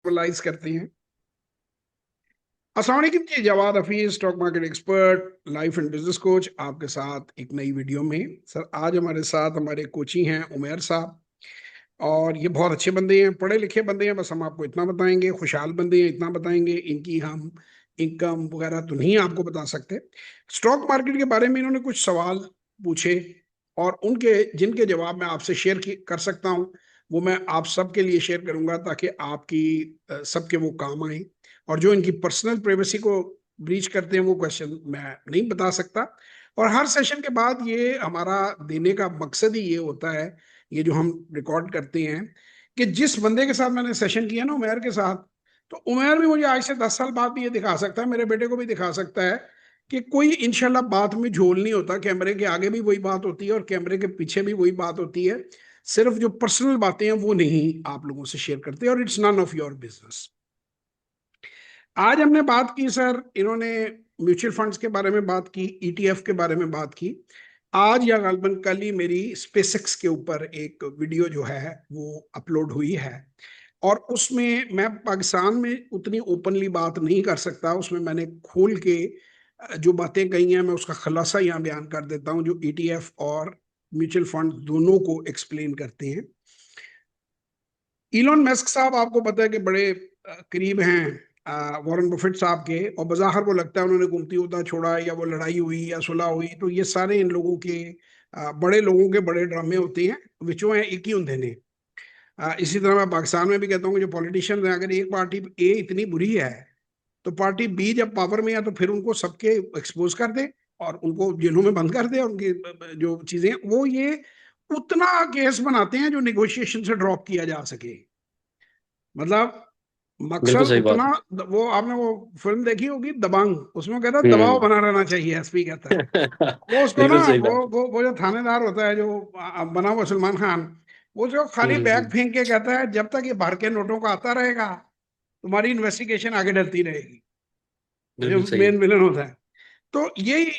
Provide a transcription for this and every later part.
Personalise करते हैं। अस्सलाम वालेकुम जी, Jawad Hafeez, stock market expert, life and business coach, आपके साथ एक नई वीडियो में। सर, आज हमारे साथ हमारे कोची हैं उमैर साहब, और ये बहुत अच्छे बंदे हैं, पढ़े लिखे बंदे हैं। बस हम आपको इतना बताएंगे, खुशहाल बंदे हैं, इतना बताएंगे। इनकी हम इनकम वगैरह तो नहीं आपको बता सकते। स्टॉक मार्केट के बारे में इन्होंने कुछ सवाल पूछे, और उनके जिनके जवाब मैं आपसे शेयर कर सकता हूँ, वो मैं आप सबके लिए शेयर करूंगा, ताकि आपकी सबके वो काम आए। और जो इनकी पर्सनल प्राइवेसी को ब्रीच करते हैं, वो क्वेश्चन मैं नहीं बता सकता। और हर सेशन के बाद ये हमारा देने का मकसद ही ये होता है, ये जो हम रिकॉर्ड करते हैं, कि जिस बंदे के साथ मैंने सेशन किया ना, उमैर के साथ, तो उमैर भी मुझे आज से 10 साल बाद भी ये दिखा सकता है, मेरे बेटे को भी दिखा सकता है, कि कोई इंशाल्लाह बात में झोल नहीं होता। कैमरे के आगे भी वही बात होती है और कैमरे के पीछे भी वही बात होती है। सिर्फ जो पर्सनल बातें हैं वो नहीं आप लोगों से शेयर करते, और it's none of your business. आज हमने बात की सर, इन्होंने म्यूचुअल फंड्स के बारे में बात की, ईटीएफ के बारे में बात की। आज या गालबन कल ही मेरी स्पेसएक्स के ऊपर एक वीडियो जो है वो अपलोड हुई है, और उसमें मैं पाकिस्तान में उतनी ओपनली बात नहीं कर सकता। उसमें मैंने खोल के जो बातें कही हैं, मैं उसका खुलासा यहाँ बयान कर देता हूँ, जो ईटीएफ और म्यूचुअल फंड दोनों को एक्सप्लेन करते हैं। इलॉन मस्क साहब, आपको पता है कि बड़े करीब हैं वॉरेन बफेट साहब के, और बाहर वो लगता है उन्होंने गुमती होता छोड़ा, या वो लड़ाई हुई या सुलह हुई, तो ये सारे इन लोगों के बड़े लोगों के बड़े ड्रामे होते हैं, विचों हैं एक ही होंगे ने। इसी तरह मैं पाकिस्तान में भी कहता हूँ कि जो पॉलिटिशियन है, अगर एक पार्टी ए इतनी बुरी है, तो पार्टी बी जब पावर में है तो फिर उनको सबके एक्सपोज कर दे और उनको जेलों में बंद कर दे, और उनकी जो चीजें वो ये उतना केस बनाते हैं जो निगोशिएशन से ड्रॉप किया जा सके। मतलब बिल्कुल मकसद सही बात उतना। है। वो आपने वो फिल्म देखी होगी दबंग, उसमें कहता है दबाव हम्म। बना रहना चाहिए, एसपी कहता है। वो उसको ना, बिल्कुल सही वो बात। वो जो थानेदार होता है, जो बना हुआ सलमान खान, वो जो खाली बैग हम्म। फेंक के कहता है, जब तक ये भर के नोटों का आता रहेगा, तुम्हारी इन्वेस्टिगेशन आगे डलती रहेगी। जो बिल्कुल सही मेन है। विलन होता है, तो यही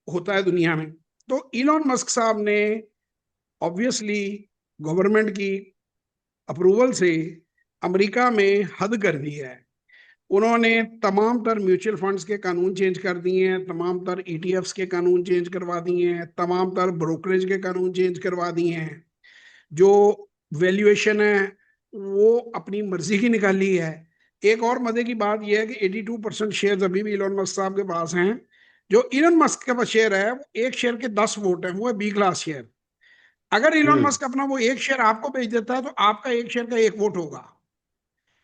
होता है दुनिया में। तो इलॉन मस्क साहब ने ऑब्वियसली गवर्नमेंट की अप्रूवल से अमेरिका में हद कर दी है। उन्होंने तमाम तर म्यूचुअल फंड्स के कानून चेंज कर दिए हैं, तमाम तर ईटीएफ्स के कानून चेंज करवा दिए हैं, तमाम तर ब्रोकरेज के कानून चेंज करवा दिए हैं। जो वैल्यूएशन है वो अपनी मर्जी की निकाली है। एक और मजे की बात यह है कि 82% शेयर अभी भी इलॉन मस्क साहब के पास हैं। जो इलॉन मस्क के पास शेयर है, वो एक शेयर के 10 वोट है, वो है बी क्लास शेयर। अगर इलॉन हम्म। मस्क अपना वो एक शेयर आपको बेच देता है, तो आपका एक शेयर का एक वोट होगा।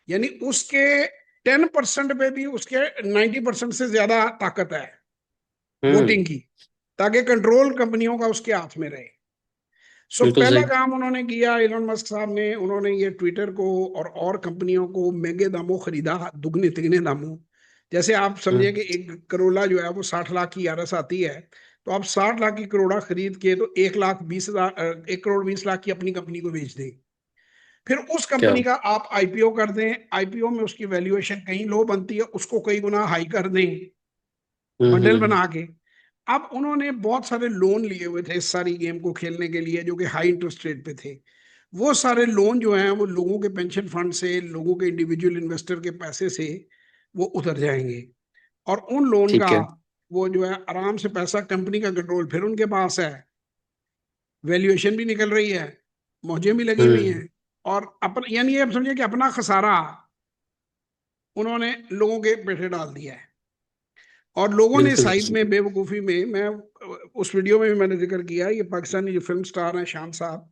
यानी उसके 10% पे भी उसके 90% से ज्यादा ताकत है हम्म। वोटिंग की, ताकि कंट्रोल कंपनियों का उसके हाथ में रहे। सो बिल्कुल पहला सही। काम उन्होंने किया इलॉन मस्क साहब ने, उन्होंने ये ट्विटर को और कंपनियों को महंगे दामों खरीदा, दुगने तिगने दामों। जैसे आप समझे हम्म। कि एक करोड़ा जो है वो 60 लाख की आरएस आती है, तो आप 60 लाख की करोड़ा खरीद के तो 1,20,000 1,20,00,000 की अपनी कंपनी को बेच दें। फिर उस क्या? कंपनी का आप आईपीओ कर दें, आईपीओ में उसकी वैल्यूएशन कहीं लो बनती है, उसको कई गुना हाई कर दें बंडल हम्म। बना के। अब उन्होंने बहुत सारे लोन लिए हुए थे इस सारी गेम को खेलने के लिए, जो कि हाई इंटरेस्ट रेट पे थे। वो सारे लोन जो हैं वो लोगों के पेंशन फंड से, लोगों के इंडिविजुअल इन्वेस्टर के पैसे से वो उतर जाएंगे। और उन लोन ठीक का है। वो जो है आराम से पैसा, कंपनी का कंट्रोल फिर उनके पास है, वैल्यूएशन भी निकल रही है, मौजें भी लगी हुई हम्म। हैं। और अपन यानी ये आप समझिए कि अपना खसारा उन्होंने लोगों के पेटे डाल दिया है। और लोगों ने बिल्कुल साइड सही। में बेवकूफ़ी में, मैं उस वीडियो में भी मैंने जिक्र किया, ये पाकिस्तानी जो फिल्म स्टार हैं शान साहब,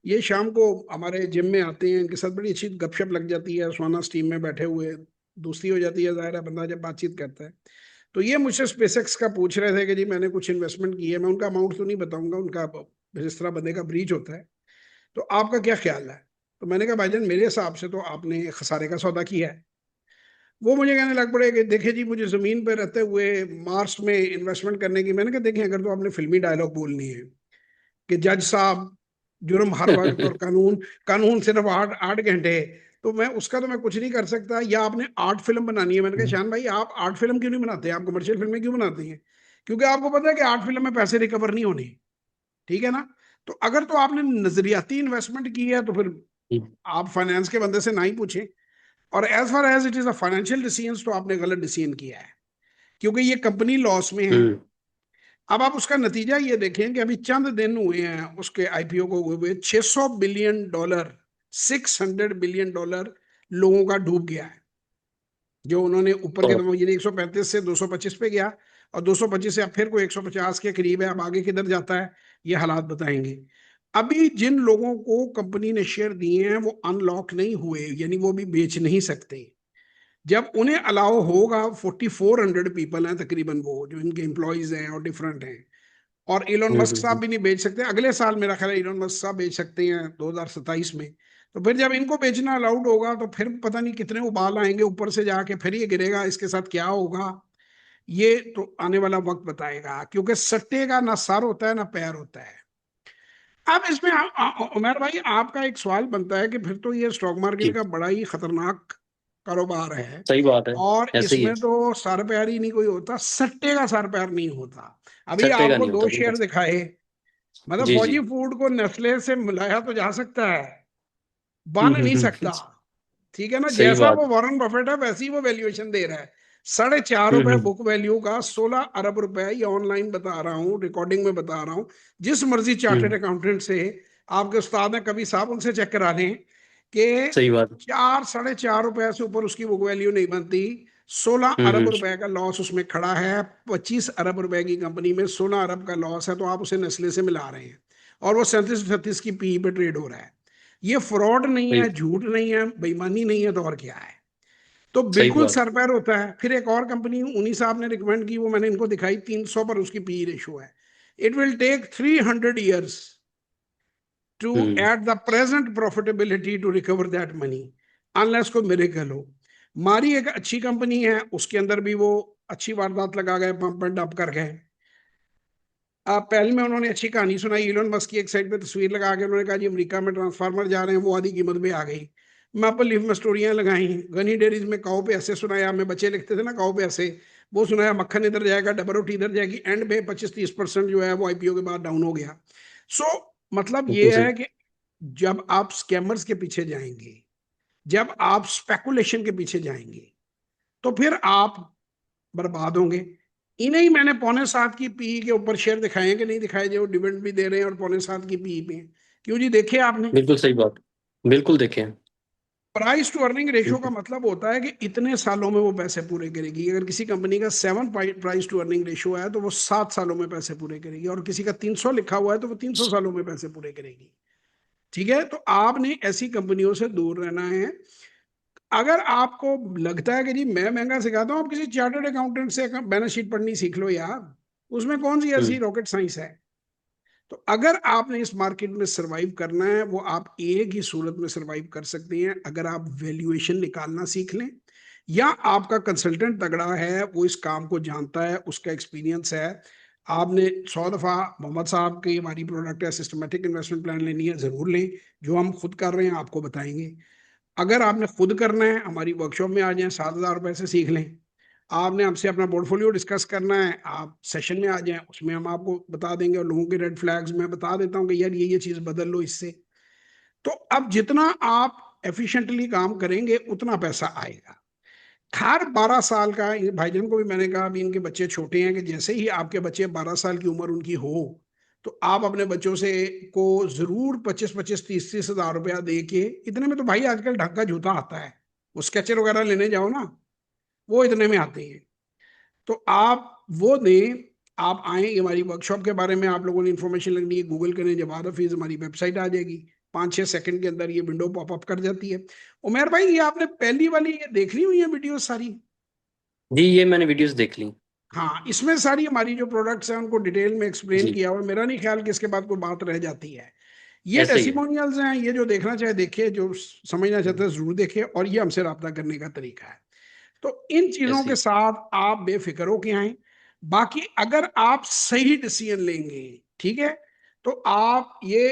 ये शाम को हमारे जिम में आते हैं, इनके साथ बड़ी अच्छी गपशप लग जाती है, सोना स्टीम में बैठे हुए दोस्ती हो जाती है, जाहिर है बंदा जब बातचीत करता है। तो ये मुझसे स्पेसएक्स का पूछ रहे थे कि जी मैंने कुछ इन्वेस्टमेंट की है, मैं उनका अमाउंट तो नहीं बताऊंगा, उनका जिस तरह बंदे का ब्रीच होता है, तो आपका क्या ख्याल है। तो मैंने कहा भाईजान, मेरे हिसाब से तो आपने खसारे का सौदा किया है। वो मुझे कहने लग पड़े कि देखे जी, मुझे जमीन पे रहते हुए मार्स में इन्वेस्टमेंट करने की। मैंने कहा देखें, अगर तो आपने फिल्मी डायलॉग बोलनी है कि जज साहब जुर्म हर वक्त और कानून कानून सिर्फ 8 8 घंटे, तो मैं कुछ नहीं कर सकता। या आपने आर्ट फिल्म बनानी है, मैंने कहा शान भाई, आप आर्ट फिल्म क्यों नहीं बनाते, आप कमर्शियल फिल्में क्यों बनाते हैं। क्योंकि आपको पता है कि आर्ट फिल्म में पैसे रिकवर नहीं होने। ठीक है ना। तो अगर तो आपने नजरियाती इन्वेस्टमेंट की है, तो फिर आप फाइनेंस के बंदे से ना ही पूछें। और as far as it is a financial decision, तो आपने गलत डिसीजन किया है, क्योंकि ये कंपनी लॉस में है। हम्म। अब आप उसका नतीजा ये देखें कि अभी चंद दिन हुए हैं उसके आईपीओ को हुए हुए, $600 बिलियन, $600 बिलियन लोगों का डूब गया है। जो उन्होंने ऊपर के और दमों, यानी 135 से 225 पे गया, और 225 से अब फिर कोई 150 के करीब है, अब आगे किधर जाता है ये हालात बताएंगे। अभी जिन लोगों को कंपनी ने शेयर दिए हैं वो अनलॉक नहीं हुए, यानी वो भी बेच नहीं सकते। जब उन्हें अलाउ होगा, 4400 पीपल हैं तकरीबन वो जो इनके एम्प्लॉयज हैं और डिफरेंट हैं, और इलोन मस्क साहब भी नहीं बेच सकते। अगले साल मेरा ख्याल है इलोन मस्क साहब बेच सकते हैं 2027 में। तो फिर जब इनको बेचना अलाउड होगा तो फिर पता नहीं कितने उबाल आएंगे ऊपर से जाके, फिर ये गिरेगा, इसके साथ क्या होगा ये तो आने वाला वक्त बताएगा, क्योंकि सट्टे का ना सर होता है ना पैर होता है। अब इसमें उमर भाई आपका एक सवाल बनता है कि फिर तो ये स्टॉक मार्केट जी, का बड़ा ही खतरनाक कारोबार है, सही बात है। और ऐसे ही है। इसमें तो सर पैर ही नहीं कोई होता, सट्टे का सर पैर नहीं होता। अभी सट्टे का आपको नहीं दो होता, बिल्कुल। शेयर दिखाए, मतलब जी जी। फौजी फूड को नेस्ले से मिलाया तो जा सकता है, हम्म बन हम्म नहीं हम्म, सकता। ठीक है ना, सही जैसा वो बात। वॉरेन बफेट है वैसी वो वैल्यूएशन दे रहा है। ₹4.5 हम्म। बुक वैल्यू का 16 अरब रुपए, ये ऑनलाइन बता रहा हूँ, रिकॉर्डिंग में बता रहा हूँ। जिस मर्जी चार्टेड हम्म। अकाउंटेंट से आपके उस्ताद ने कभी साहब उनसे चेक करा लें कि सही बात। 4 ₹4.5 से ऊपर उसकी बुक वैल्यू नहीं बनती। सोलह अरब हम्म। रुपए का लॉस उसमें खड़ा है। 25 अरब रुपए की कंपनी में 16 अरब का लॉस है, तो आप उसे नेस्ले से मिला रहे हैं, और वो 37-38 की पी पे ट्रेड हो रहा है। ये फ्रॉड नहीं है, सही। झूठ नहीं है, बेईमानी नहीं है, तो और क्या है। तो सही बिल्कुल बात। सर पैर होता है। फिर एक और कंपनी उन्हीं साहब ने रिकमेंड की, वो मैंने इनको दिखाई, 300 पर उसकी पी रेशो है। It will take 300 years to hmm. At the present profitability to recover that money, unless को मिरेकल हो। मारी एक अच्छी कंपनी है, उसके अंदर भी वो अच्छी वारदात लगा गए, पंप एंड डंप कर गए। पहले में उन्होंने अच्छी कहानी सुनाई, इलोन मस्क की एक साइड पे तस्वीर लगा के उन्होंने कहा जी अमेरिका में ट्रांसफार्मर जा रहे हैं, वो आधी कीमत में आ गई। मैपल लीफ में स्टोरियां लगाई, गनी डेरीज में काओ पे ऐसे सुनाया, हमें बच्चे लिखते थे ना काओ पे ऐसे, वो सुनाया, मक्खन इधर जाएगा डबल रोटी इधर जाएगी, एंड पे 25-30% जो है वो आईपीओ के बाद डाउन हो गया। सो मतलब बिल्कुल ये सही। है कि जब आप स्कैमर्स के पीछे जाएंगे, जब आप स्पेकुलेशन के पीछे जाएंगे, तो फिर आप बर्बाद होंगे। इन्हें ही मैंने पौने 7 की पी के ऊपर शेयर दिखाए हैं कि नहीं दिखाए, जो डिविडेंड भी दे रहे हैं और पौने 7 की पी पे। क्यों जी, देखे आपने? बिल्कुल सही बात। बिल्कुल देखें। प्राइस टू अर्निंग रेशियो का बिल्कुल। मतलब होता है कि इतने सालों में वो पैसे पूरे करेगी। अगर किसी कंपनी का 7 प्राइस टू अर्निंग रेशियो है तो वो 7 सालों में पैसे पूरे करेगी, और किसी का 300 लिखा हुआ है तो वो 300 सालों में पैसे पूरे करेगी। ठीक है, तो आपने ऐसी कंपनियों से दूर रहना है। अगर आपको लगता है कि जी मैं महंगा सिखाता हूँ, आप किसी चार्टर्ड अकाउंटेंट से बैलेंस शीट पढ़नी सीख लो यार, उसमें कौन सी ऐसी हम्म। रॉकेट साइंस है। तो अगर आपने इस मार्केट में सरवाइव करना है, वो आप एक ही सूरत में सरवाइव कर सकते हैं, अगर आप वैल्यूएशन निकालना सीख लें, या आपका कंसल्टेंट तगड़ा है, वो इस काम को जानता है, उसका एक्सपीरियंस है। आपने 100 दफा मोहम्मद साहब की हमारी प्रोडक्ट है सिस्टमेटिक इन्वेस्टमेंट प्लान लेनी है, जरूर लें। जो हम खुद कर रहे हैं आपको बताएंगे। अगर आपने खुद करना है, हमारी वर्कशॉप में आ जाएं, ₹7,000 से सीख लें। आपने हमसे अपना पोर्टफोलियो डिस्कस करना है, आप सेशन में आ जाएं, उसमें हम आपको बता देंगे, और लोगों के रेड फ्लैग्स मैं बता देता हूँ कि यार ये चीज़ बदल लो इससे। तो अब जितना आप एफिशिएंटली काम करेंगे उतना पैसा आएगा। हर 12 साल का, भाईजान को भी मैंने कहा, अभी इनके बच्चे छोटे हैं, कि जैसे ही आपके बच्चे 12 साल की उम्र उनकी हो, तो आप अपने बच्चों से को जरूर 25-25, 30-30 हज़ार रुपया दे के, इतने में तो भाई आजकल ढंग का जूता आता है, वो स्केचर वगैरह लेने जाओ ना, वो इतने में आते हैं। तो आप वो दें। आप आए, ये हमारी वर्कशॉप के बारे में आप लोगों ने इन्फॉर्मेशन लगनी है, गूगल करें जवाद हफीज, हमारी वेबसाइट आ जाएगी। 5-6 सेकंड के अंदर ये विंडो पॉपअप कर जाती है। उमेर भाई, ये आपने पहली वाली ये देख ली हुई है वीडियो सारी? जी, ये मैंने वीडियोस देख ली। हाँ, इसमें सारी हमारी जो प्रोडक्ट्स हैं उनको डिटेल में एक्सप्लेन जी। किया हुआ है। मेरा नहीं ख्याल कि इसके बाद कोई बात रह जाती है। ये ऐसे ही है। टेस्टिमोनियल्स हैं, ये जो देखना चाहे देखे, जो समझना चाहते हैं जरूर देखे, और ये हमसे रब्ता करने का तरीका है। तो इन चीजों ऐसे के ही। साथ आप बेफिक्र होके आए। बाकी अगर आप सही डिसीजन लेंगे, ठीक है, तो आप ये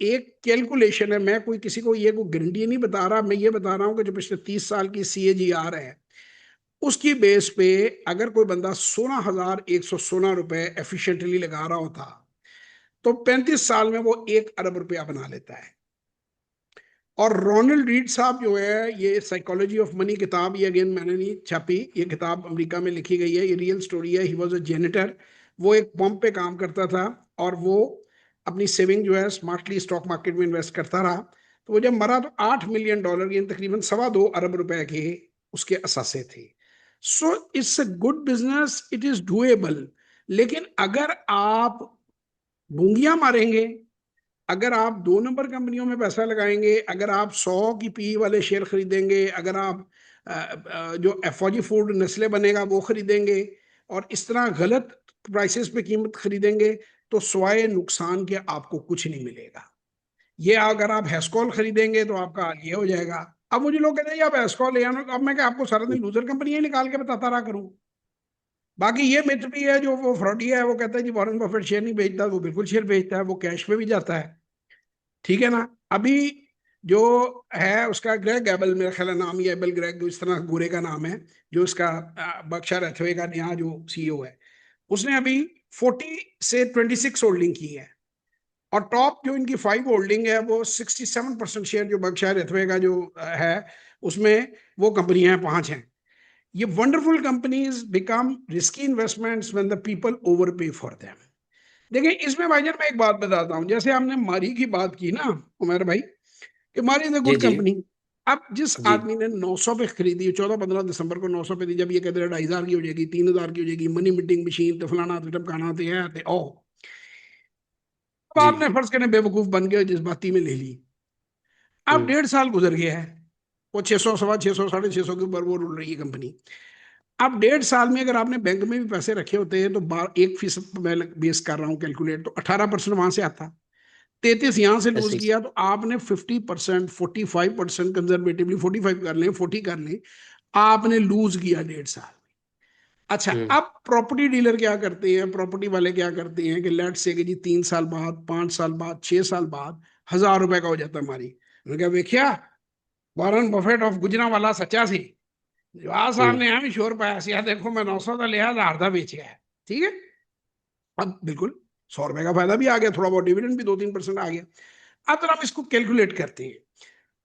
एक कैलकुलेशन है, मैं कोई किसी को ये कोई गारंटी नहीं बता रहा, मैं ये बता रहा हूं कि जो पिछले 30 साल की CAGR है, उसकी बेस पे अगर कोई बंदा ₹16,116 एफिशिएंटली लगा रहा होता, तो 35 साल में वो ₹1 अरब बना लेता है। और रोनाल्ड रीड साहब जो है, ये साइकोलॉजी ऑफ मनी किताब, ये अगेन मैंने नहीं छापी, ये किताब अमेरिका में लिखी गई है, ये रियल स्टोरी है। ही वॉज अ जेनिटर, वो एक पंप पे काम करता था और वो अपनी सेविंग जो है स्मार्टली स्टॉक मार्केट में इन्वेस्ट करता रहा। तो वो जब मरा तो $8 मिलियन, यानी तकरीबन 2.25 अरब रुपए के उसके असासे थे। So it's a good business, it is doable. लेकिन अगर आप भूंगिया मारेंगे, अगर आप 2 नंबर कंपनियों में पैसा लगाएंगे, अगर आप 100 की पी वाले शेयर खरीदेंगे, अगर आप जो एफओजी फूड नेस्ले बनेगा वो खरीदेंगे और इस तरह गलत प्राइसेस पे कीमत खरीदेंगे, तो स्वाय नुकसान के आपको कुछ नहीं मिलेगा। ये अगर आप हेस्कॉल खरीदेंगे तो आपका हाल ये हो जाएगा। अब मुझे लोग कहते हैं आप हेस्कॉल ले आना, अब मैं क्या आपको सारा दिन लूजर कंपनियां निकाल के बताता रहा करूं? बाकी ये मिथ भी है, जो वो फ्रॉडी है वो कहता है जी वॉरेन बफेट शेयर नहीं बेचता, वो बिल्कुल शेयर बेचता है, वो कैश पे भी जाता है। ठीक है ना? अभी जो है उसका ग्रेग एबल, मेरा ख्याल है नाम, ये एबल ग्रेग इस तरह गोरे का नाम है, जो उसका बर्कशायर हैथवे का नया जो सीईओ है, उसने अभी 40 से 26 होल्डिंग की है। और टॉप जो इनकी 5 होल्डिंग है वो 67% शेयर जो बर्कशायर हैथवे का जो है उसमें, वो कंपनियां हैं, 5 हैं। ये wonderful companies become risky investments when the people over पे फॉर देम। देखिए इसमें भाईजान मैं एक बात बताता हूँ, जैसे हमने मारी की बात की ना उमेर भाई, कि मारी इज अ जी गुड जी कंपनी। अब जिस जी आदमी ने 900 पे खरीदी, 14-15 दिसंबर को 900 पे दी, जब ये कहते हैं 2,500 की हो जाएगी, 3,000 की हो जाएगी, मनी मीटिंग मशीन तो फलाना तो टमकाना तो है तो ओ, अब जी आपने फर्ज करने बेवकूफ बन गए, जज्बाती में ले ली। अब हम्म 1.5 साल गुजर गया है, वो 600, 650, 650 के ऊपर वो रुल रही है कंपनी। अब 1.5 साल में अगर आपने बैंक में भी पैसे रखे होते हैं तो 1% मैं बेस कर रहा हूँ कैलकुलेट, तो 18% वहां से आता। 33 यहां से लूज ऐसे ही किया तो आपने 50%, 45% कंजर्वेटिवली, 45 कर लें, 40 कर लें, आपने लूज किया 1.5 साल। अच्छा, हम्म अब प्रॉपर्टी डीलर क्या करते हैं, प्रॉपर्टी वाले क्या करते हैं कि लेट से कि जी 3 साल बाद, 5 साल बाद, 6 साल बाद 1,000 रुपए का हो जाता है हमारी। मैंने कहा वेख्या, वॉरेन बफेट ऑफ गुजरावाला सच्चा सी, जवाब हम्म सामने है, शोर पाया सिया, देखो मैं 900 का लिया, 1,000 का बेच गया है। ठीक है, अब बिल्कुल 100 रुपए का फायदा भी आ गया, थोड़ा बहुत डिविडेंड भी 2-3% आ गया। अब तो हम इसको कैलकुलेट करते हैं,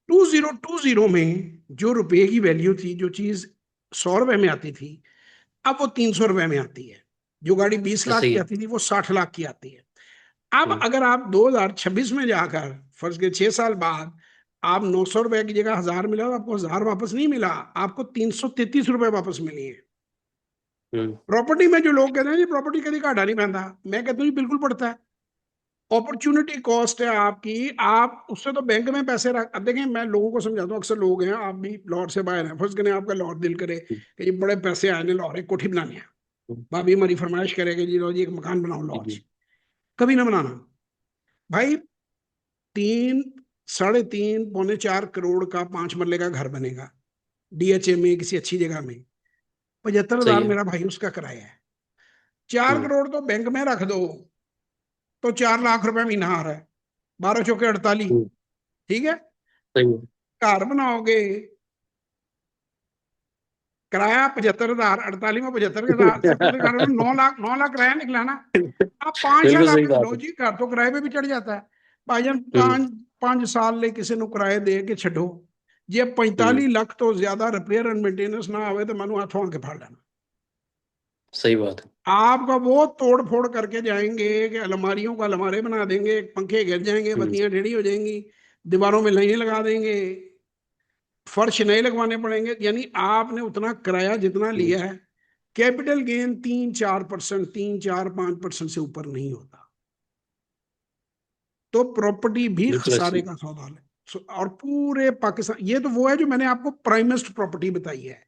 2020 में जो रुपए की वैल्यू थी, जो चीज 100 रुपए में आती थी, अब वो 300 रुपए में आती है। जो गाड़ी 20 लाख ऐसे की ही आती थी वो 60 लाख की आती है। अब हम्म अगर आप 2026 में जाकर, फर्ज के 6 साल बाद, आप 900 रुपए की जगह 1,000 मिला, तो आपको 1,000 वापस नहीं मिला, आपको 333 रुपए वापस मिली है। हम्म प्रॉपर्टी में जो लोग कहते हैं जी प्रॉपर्टी कभी घाटा नहीं पैदा, मैं कहता हूँ जी बिल्कुल पड़ता है। अपॉर्चुनिटी कॉस्ट है आपकी, आप उससे तो बैंक में पैसे रख, अब देखें मैं लोगों को समझाता हूँ, अक्सर लोग हैं, आप भी लाहौर से बाहर हैं, फर्ज करें आपका लाहौर दिल करे कि ये बड़े पैसे आए ने लाहौर एक कोठी बनानी है, हम्म, भाभी हमारी फरमाइश करेगी जी लो जी एक मकान बनाओ जी लाहौर जी से। कभी ना बनाना भाई। 3, 3.5, 4 करोड़ का 5 मरले का घर बनेगा डीएचए में किसी अच्छी जगह में, पचहत्तर सही हजार है मेरा भाई उसका किराया है। चार हम्म करोड़ तो बैंक में रख दो, तो 4 लाख रुपए महीना आ रहा है, 12 चौके 48। हम्म ठीक है, सही है घर बनाओगे, किराया 75 हजार, 48 में 75 हजार से पूरे घर में 9 लाख, 9 लाख किराया निकला ना। अब 5 साल बिल्कुल सही आपने बात लो है जी, घर तो किराए पे भी चढ़ जाता है भाईजान। हम्म 5 5 साल ले किसी ਨੂੰ किराए दे के छो, जे हम्म 45 लाख तो ज्यादा रिपेयर एंड मेंटेनेंस ना आवे तो मैं हाथों आके फाड़ लेना। सही बात है आपका वो तोड़ फोड़ करके जाएंगे कि अलमारियों का अलमारे बना देंगे, पंखे गिर जाएंगे, हम्म बत्तियां टेढ़ी हो जाएंगी, दीवारों में लाइनें लगा देंगे, फर्श नए लगवाने पड़ेंगे, यानी आपने उतना किराया जितना हम्म, लिया है, कैपिटल गेन 3-4%, 3-4-5% से ऊपर नहीं होता। तो प्रॉपर्टी भी बिल्कुल खसारे ऐसे का सौदा है। और पूरे पाकिस्तान, ये तो वो है जो मैंने आपको प्राइमेस्ट प्रॉपर्टी बताई है।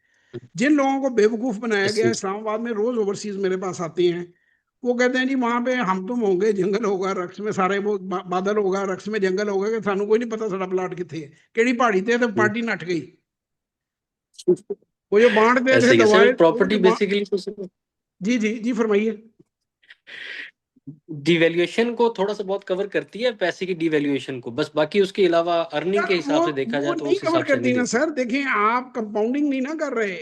जिन लोगों को बेवकूफ बनाया गया है, ऐसे इस्लामाबाद में रोज ओवरसीज मेरे पास आते हैं, वो कहते हैं जी वहां पे हम तुम होंगे, जंगल होगा रक्स में सारे, वो बादल होगा रक्स में जंगल होगा, कि सानू कोई नहीं पता साडा प्लाट किथे है, केड़ी पहाड़ी ते, तो हम्म, पार्टी नट गई। वो जो बांटते थे ऐसे ही सर दवाए, वो प्रॉपर्टी जो बेसिकली तो सर जी जी जी फरमाइए। डिवैल्यूएशन को थोड़ा सा बहुत कवर करती है, पैसे की डिवैल्यूएशन को बस, बाकी उसके अलावा अर्निंग यार के हिसाब वो से देखा वो जाए तो नहीं उस कवर हिसाब से नहीं करती ना देखती सर, देखिए आप कंपाउंडिंग नहीं ना कर रहे।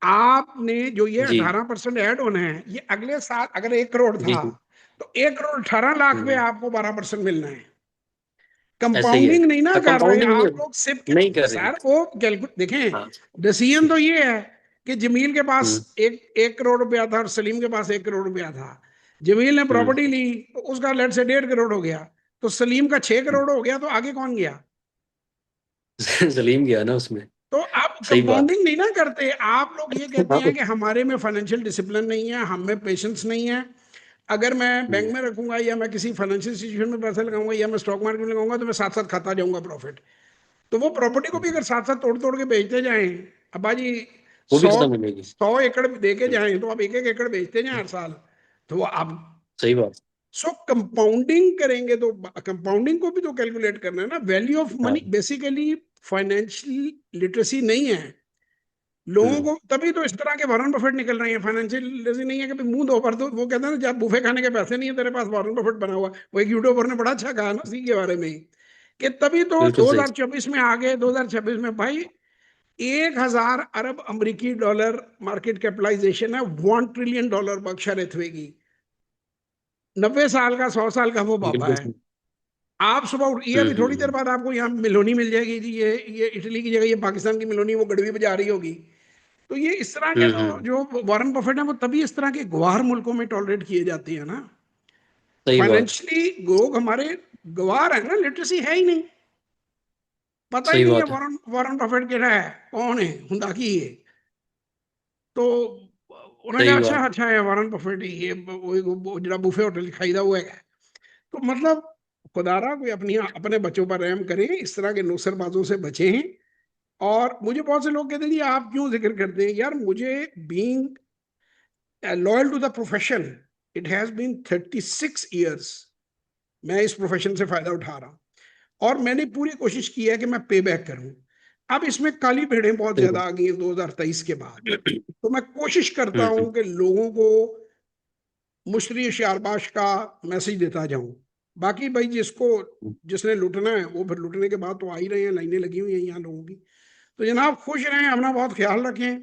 आपने जो ये जी 18% ऐड होना है, ये अगले साल अगर 1 करोड़ जी था, जी तो 1 करोड़ 18 लाख पे हम्म आपको 12% मिलना है। ऐसे ही है। कंपाउंडिंग नहीं ना कर रहे कंपाउंडिंग आप लोग, सिर्फ नहीं कर रही। सर वो कैलकुलेट देखें। हाँ। डिसीजन तो ये है कि जमील के पास हम्म। एक करोड़ रुपया था और सलीम के पास 1 करोड़ रुपया था। जमील ने हम्म। प्रॉपर्टी ली तो उसका लेट से 1.5 करोड़ हो गया, तो सलीम का 6 करोड़ हो गया, तो आगे कौन गया? सलीम गया ना उसमें। तो आप सही बात। कंपाउंडिंग नहीं ना करते। आप लोग ये कहते हाँ। हैं कि हमारे में फाइनेंशियल डिसिप्लिन नहीं है, हम में पेशेंस नहीं है। अगर मैं बैंक हम्म। में रखूंगा या मैं किसी फाइनेंशियल इंस्टीट्यूशन में पैसा लगाऊंगा या मैं स्टॉक मार्केट में लगाऊंगा तो मैं साथ साथ खाता जाऊंगा प्रॉफिट। तो वो प्रॉपर्टी को भी अगर साथ साथ तोड़ तोड़ के बेचते जाएं, अब्बा जी, वो भी सौ खत्म हो जाएगी। 100 एकड़ दे के जाएं तो आप 1 1 एकड़ बेचते जाएं हर साल। तो वो आप सही बात। सो कंपाउंडिंग करेंगे तो कंपाउंडिंग को भी तो कैलकुलेट करना है ना। वैल्यू ऑफ हाँ। मनी बेसिकली फाइनेंशियल लिटरेसी नहीं है लोगों हम्म। को। तभी तो इस तरह के वॉरेन बफेट निकल रहे हैं। फाइनेंशियल लिटरेसी नहीं है कि मुंह धो भर दो। वो कहते हैं ना, जब बुफे खाने के पैसे नहीं है तेरे पास, वॉरेन बफेट बना हुआ। वो एक यूट्यूबर ने बड़ा अच्छा कहा ना उसी के बारे में ही, कि तभी तो बिल्कुल सही। 2024 में आ गए। 2026 में भाई 1,000 अरब अमेरिकी डॉलर मार्केट कैपिटलाइजेशन है। $1 ट्रिलियन बर्कशायर हैथवे की। 90 साल का, 100 साल का वो बाबा बिल्कुल है। सही। आप सुबह ये अभी थोड़ी देर हम्म। बाद आपको यहाँ मिलोनी मिल जाएगी जी। ये इटली की जगह ये पाकिस्तान की मिलोनी वो गड़वी बजा रही होगी। तो ये इस तरह के तो हम्म। जो वॉरेन बफेट है वो तभी इस तरह के गवार मुल्कों में टॉलरेट किए जाते हैं ना। सही बात। फाइनेंशियली लोग हमारे गवार है ना, लिटरेसी है ही नहीं। पता ही सही नहीं है बात है। वॉरेन वॉरेन बफेट केड़ा है, कौन है, हुंदा की है। तो उन्होंने कहा सही अच्छा बात। अच्छा है वॉरेन बफेट ही, ये वो जरा बुफे होटल खाईदा हुआ है। तो मतलब खुदारा कोई अपनी अपने बच्चों पर रहम करें, इस तरह के नुसरबाजों से बचें। और मुझे बहुत से लोग कहते हैं जी आप क्यों जिक्र करते हैं। यार मुझे being loyal to the profession, it has been 36 years मैं इस प्रोफेशन से फायदा उठा रहा हूं और मैंने पूरी कोशिश की है कि मैं पे बैक करूं। अब इसमें काली भेड़ें बहुत सही ज्यादा बात। आ गई हैं 2023 के बाद। तो मैं कोशिश करता हम्म। हूं कि लोगों को मुशरी शारबाश का मैसेज देता जाऊं। बाकी भाई जिसको जिसने लूटना है वो फिर लूटने के बाद तो आ ही रहे हैं, लाइनें लगी हुई हैं यहाँ लोगों की। तो जनाब खुश रहें, अपना बहुत ख्याल रखें,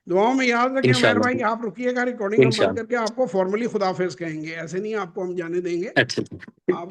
दुआओं में याद रखें। उमर भाई इंशाल्लाह। आप रुकिएगा, रिकॉर्डिंग हम बंद इंशाल्लाह। करके आपको फॉर्मली खुदाफिज कहेंगे, ऐसे नहीं आपको हम जाने देंगे। अच्छा। आप